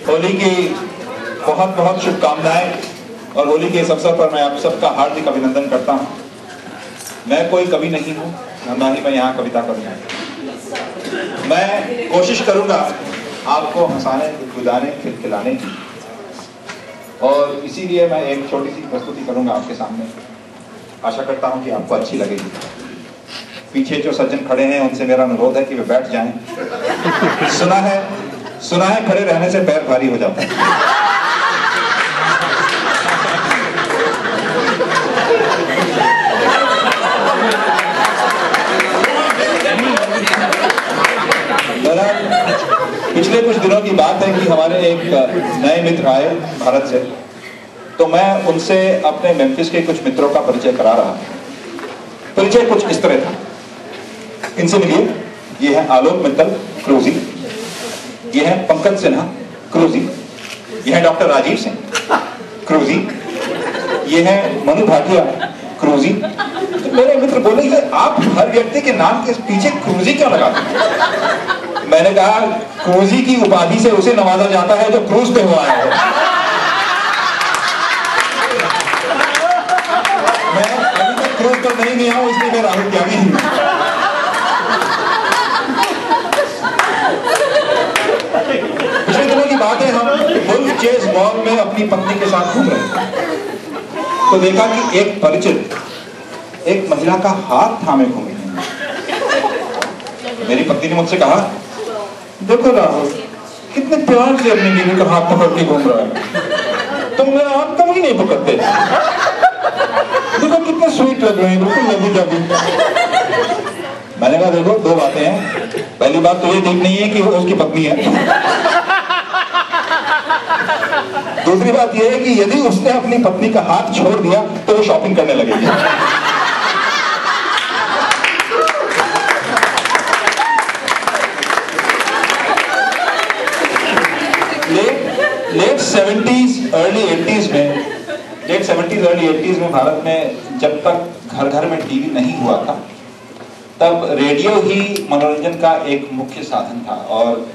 होली की बहुत बहुत शुभकामनाएं और होली के इस अवसर पर मैं आप सबका हार्दिक अभिनंदन करता हूं। मैं कोई कवि नहीं हूं, ना ही मैं यहाँ कविता करूंगा। मैं कोशिश करूंगा आपको हंसाने, गुदगुदाने, खिलखिलाने की, और इसीलिए मैं एक छोटी सी प्रस्तुति करूंगा आपके सामने। आशा करता हूं कि आपको अच्छी लगेगी। पीछे जो सज्जन खड़े हैं उनसे मेरा अनुरोध है कि वे बैठ जाएं। सुना है खड़े रहने से पैर भारी हो जाता है। पिछले कुछ दिनों की बात है कि हमारे एक नए मित्र आए भारत से, तो मैं उनसे अपने मेम्फिस के कुछ मित्रों का परिचय करा रहा। परिचय कुछ इस तरह था। इनसे मिलिए। ये है आलोक मित्तल, क्रूजी। ये है पंकज सिन्हा, क्रूजी। ये है डॉक्टर राजीव सिंह, क्रूजी। ये है मनु भाटिया, क्रूजी। तो मेरे मित्र बोले कि आप हर व्यक्ति के नाम के पीछे क्रूजी क्यों लगाते हैं? मैंने कहा क्रूजी की उपाधि से उसे नवाजा जाता है जो क्रूज पे हुआ है। मैं अभी तक क्रूज पर नहीं गया हूं, इसलिए मैं राहुल त्यागी हूं। पिछले दिनों की बात है, हम वुल्फ चेज मॉल में अपनी पत्नी के साथ घूम रहे थे, तो देखा कि एक परिचित एक महिला का हाथ थामे घूमे। मेरी पत्नी ने मुझसे कहा, देखो राहुल, कितने प्यार से अपनी बीवी का हाथ पकड़ के घूम रहा है, तुम मेरा हाथ कभी नहीं पकड़ते। देखो कितने स्वीट लग रहे हैं, बिल्कुल लगी जागी। मैंने कहा देखो, दो बातें हैं। पहली बात तो ये ठीक नहीं है कि वो उसकी पत्नी है। दूसरी बात यह है कि यदि उसने अपनी पत्नी का हाथ छोड़ दिया तो वो शॉपिंग करने लगेगी। लेट 70s अर्ली 80s में भारत में जब तक घर घर में टीवी नहीं हुआ था, तब रेडियो ही मनोरंजन का एक मुख्य साधन था। और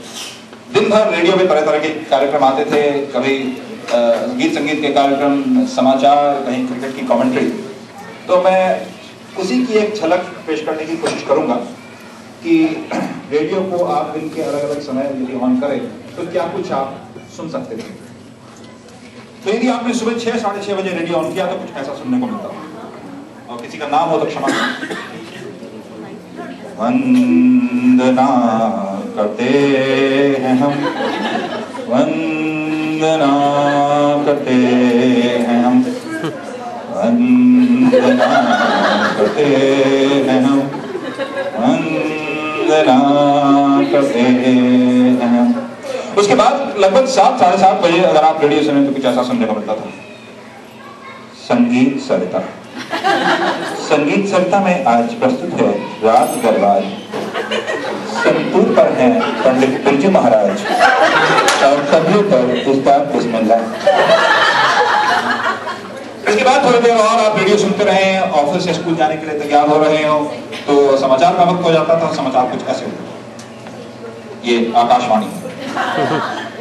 दिन भर रेडियो में तरह तरह के कार्यक्रम आते थे। कभी गीत संगीत के कार्यक्रम, समाचार, कहीं क्रिकेट की कमेंट्री। तो मैं उसी की एक झलक पेश करने की कोशिश करूंगा कि रेडियो को आप दिन के अलग अलग समय यदि ऑन करें तो क्या कुछ आप सुन सकते थे। तो यदि आपने सुबह 6, साढ़े 6 बजे रेडियो ऑन किया तो कुछ ऐसा सुनने को मिलता, और किसी का नाम हो तो क्षमा करें। वंदना करते हैं हम, वंदना करते हैं हम, वंदना करते हैं हम, वंदना करते हैं हम। उसके बाद लगभग 7, साढ़े 7 बजे अगर आप रेडियो सुने तो कुछ ऐसा सुनने को मिलता था। संगीत सरिता। संगीत सरिता में आज प्रस्तुत है राग दरबार। संतूर पर हैं पंडित बिरजू महाराज और तबले पर उस्ताद बिस्मिल्लाह। इसके बाद थोड़ी देर और आप रेडियो सुनते रहे, ऑफिस से स्कूल जाने के लिए तैयार हो रहे हो तो समाचार का वक्त हो जाता था। समाचार कुछ ऐसे होते। ये आकाशवाणी।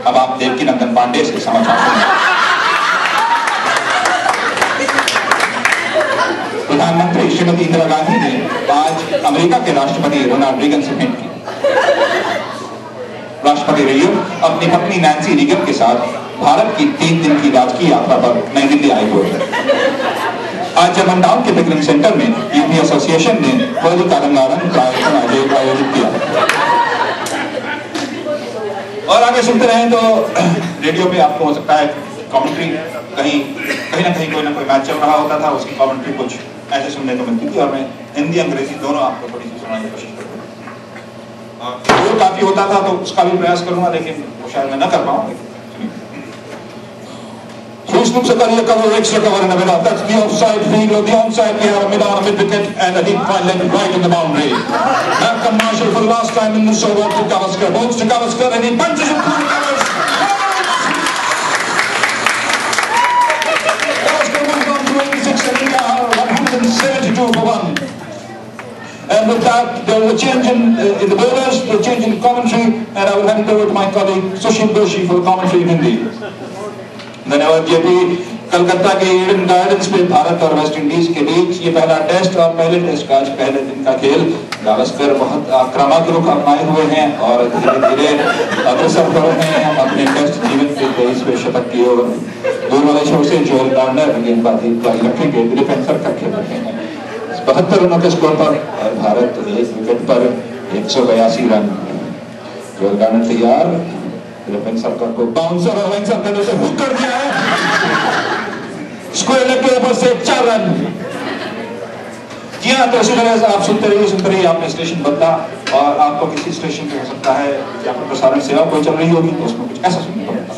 अब आप देवकी नंदन पांडे से समाचार सुनिए। प्रधानमंत्री श्रीमती इंदिरा गांधी ने आज अमेरिका के राष्ट्रपति रोनाल्ड रीगन से भेंट की। राष्ट्रपति रीगन अपनी पत्नी नैन्सी रीगन के साथ भारत की 3 दिन की राजकीय यात्रा पर नई दिल्ली आए हुए थे। आज जर्मन टाउन के पिकनिक सेंटर में यूपी एसोसिएशन ने होली का रंगारंग कार्यक्रम आयोजित किया। और आगे सुनते रहे तो रेडियो पे आपको हो सकता है कमेंट्री, कहीं ना कहीं कोई ना कोई मैच चल रहा होता था, उसकी कमेंट्री कुछ ऐसे सुनने को मिलती थी। और मैं हिंदी अंग्रेजी दोनों आपको थोड़ी सी सुनाने की कोशिश करूँगा। दूर काफी होता था तो उसका भी प्रयास करूंगा, लेकिन वो शायद मैं न कर पाऊँ। Houston Sakaria cover, extra cover in the middle. That's the offside field. On the onside we have a mid-wicket and a deep fine leg right in the boundary. Malcolm Marshall for the last time in the show to Gavaskar. Bones to Gavaskar and he punches it through the covers. Gavaskar moves on to 86 and 172 for 1. And with that, there a change in the bowlers, a change in commentary, and I will hand it over to my colleague Sushil Doshi for commentary in Hindi. धन्यवाद JP. Calcutta के Eden gardens में भारत और West Indies के बीच ये पहला test और पहले test का आज पहले दिन का खेल। गावस्कर बहुत आक्रामक रुख अपनाए हुए हैं और धीरे-धीरे अग्रसर हो रहे हैं अपने टेस्ट जीवन के 23वें शतक की ओर। दूर वाले छोर से जोएल गार्डनर गेंदबाजी जारी रखेंगे, डिफेंसर का खेल रखेंगे 72 रनों के स्कोर पर और भारत 1 विकेट पर 182 रन। जोएल गार्डनर तैयार, डिफेंसर को बाउंसर और वेंसर ने उसे हुक कर दिया है स्क्वायर लेग के ऊपर से 4 रन। जी हाँ, तो इसी तरह से आप सुनते रहिए आपने स्टेशन बदला और आपको किसी स्टेशन पे हो सकता है या फिर प्रसारण सेवा कोई चल रही होगी तो उसमें कुछ ऐसा सुनने को मिलता।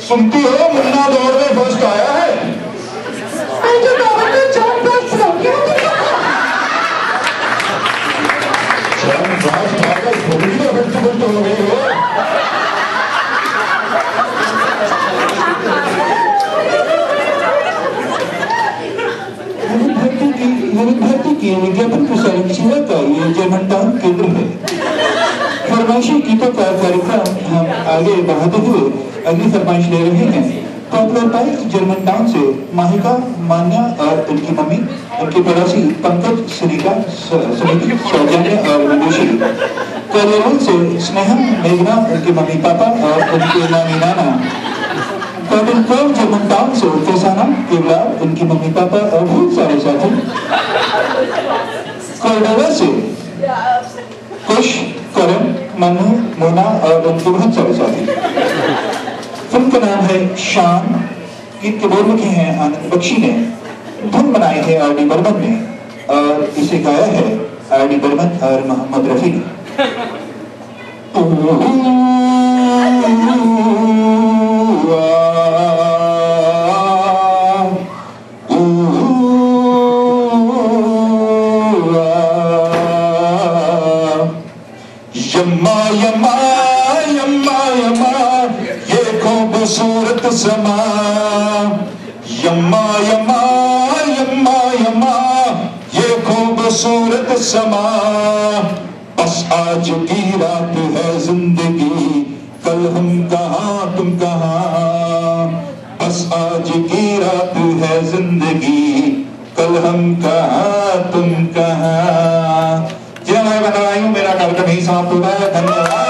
सुनती हो मुन्ना दौड़ में फर्स्ट आया है हो गई हो। भारतीय की विज्ञापन प्रसारण सेवा का ये जर्मनटाउन केंद्र है। फरमाइशी गीतों का कार्यक्रम हम आगे बढ़ाते हुए अगली फरमाइश ले रहे हैं। पॉपुलर पाइक जर्मनटाउन से माहिका, मान्या और उनकी मम्मी, उनके पड़ोसी पंकज, सरिता, समिति, सौजन्य और विदुषी। कलेरल से स्नेहम, मेघना, उनके मम्मी पापा और उनके नानी नाना। कॉटनकोव जर्मनटाउन से फसाना, केवला, उनकी मम्मी पापा और बहुत सारे साथी। कोर्डोवा से कुश, करण, मनु, मोना और उनके बहुत सारे साथी। फिल्म का नाम है शान। गीत के बोल लिखे हैं आनंद बख्शी ने, धुन बनाई है आर.डी. बर्मन ने और इसे गाया है आर.डी. बर्मन और मोहम्मद रफी ने। यम्मा यम्मा यम्मा यम्मा ये खूबसूरत समा। यम्मा यम्मा यम्मा यम्मा ये खूबसूरत समा। बस आज की रात है जिंदगी, कल हम कहाँ तुम कहाँ। बस आज की रात है जिंदगी, कल हम कहाँ तुम कहाँ। जी मैं बता रही हूँ, मेरा कार्यक्रम ही समाप्त हो रहा है। धन्यवाद।